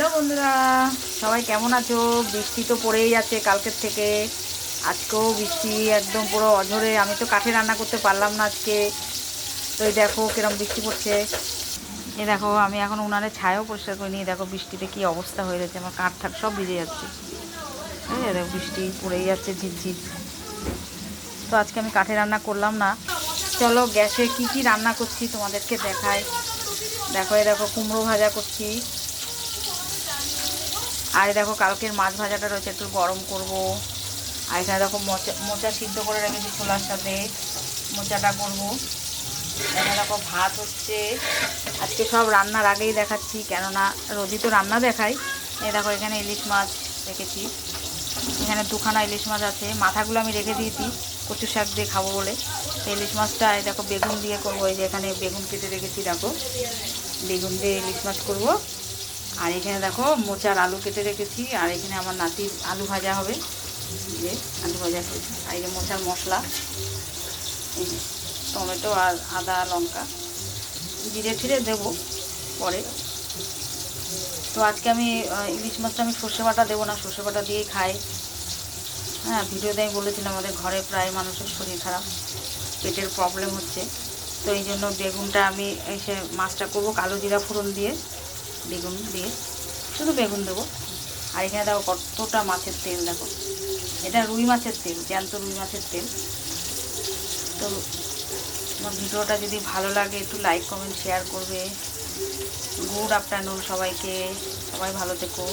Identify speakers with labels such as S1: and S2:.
S1: Hello বন্ধুরা, সবাই কেমন আছো? বৃষ্টি তো পড়েই যাচ্ছে কালকের থেকে। আজকেও বৃষ্টি একদম পুরো অঝরে। আমি তো কাঠে রান্না করতে পারলাম না আজকে। তো এই দেখো কিরম বৃষ্টি পড়ছে। এই দেখো আমি এখন উনানের ছায়াও পরিষ্কার করে নিয়ে দেখো বৃষ্টিতে কি অবস্থা হয়ে যাচ্ছে। আমার কাঠ ঠাট সব ভিজে যাচ্ছে। এই দেখো বৃষ্টি পড়েই যাচ্ছে ঝিরঝির। তো আজকে আমি কাঠে রান্না করলাম না। চলো গ্যাসে কি কি রান্না করছি তোমাদেরকে দেখাই। দেখো এই দেখো কুমড়ো ভাজা করছি। আর দেখো কালকের মাছ ভাজাটা রয়েছে, একটু গরম করব। আর এখানে দেখো মোচা সিদ্ধ করে রেখেছি ছোলার সাথে, মোচাটা করব। এখানে দেখো ভাত হচ্ছে। আজকে সব রান্নার আগেই দেখাচ্ছি, কেননা রোজই তো রান্না দেখাই। এই দেখো এখানে ইলিশ মাছ রেখেছি। এখানে দুখানা ইলিশ মাছ আছে, মাথাগুলো আমি রেখে দিয়েছি কচু শাক দিয়ে খাবো বলে। তো ইলিশ মাছটা এই দেখো বেগুন দিয়ে করবো। এই যে এখানে বেগুন কেটে রেখেছি, দেখো বেগুন দিয়ে ইলিশ মাছ করবো। আর এখানে দেখো মোচার আলু কেটে রেখেছি। আর এখানে আমার নাতির আলু ভাজা হবে, যে আলু ভাজা করেছি। আর এই যে মোচার মশলা, এই যে টমেটো আর আদা লঙ্কা, জিরে ঠিরে দেবো পরে। তো আজকে আমি ইলিশ মাছটা আমি সর্ষে বাটা দেবো না, সর্ষে বাটা দিয়েই খাই। হ্যাঁ, ভিডিওতে আমি বলেছিলাম আমাদের ঘরে প্রায় মানুষের শরীর খারাপ, পেটের প্রবলেম হচ্ছে। তো এই জন্য বেগুনটা আমি এসে মাছটা করবো কালো জিরা ফোড়ন দিয়ে, বেগুন দিয়ে, শুধু বেগুন দেবো। আর এখানে দেখো কতটা মাছের তেল, দেখো এটা রুই মাছের তেল, জ্যান্ত রুই মাছের তেল। তো আমার ভিডিওটা যদি ভালো লাগে একটু লাইক কমেন্ট শেয়ার করবে। গুড আফটারনুন সবাইকে, সবাই ভালো থেকো।